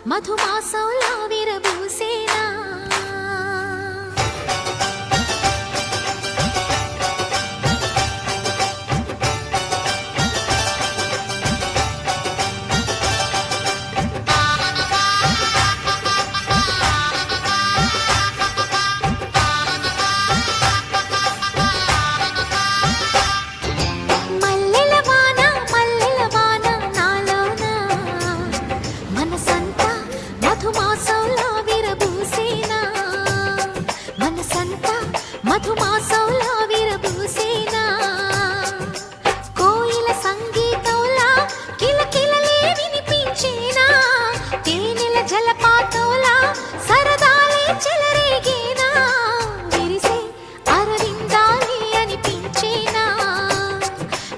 మధుమాసంలా విరబూసేనా మధుమాసంలా విరబూసేనా కోయిల సంగీతంలా కిలకిలలే వినిపించేనా తేనెల జలపాతంలా సరదాలే చెలరేగేనా విరిసే అరవిందాలే అనిపించేనా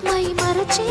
మై మరచే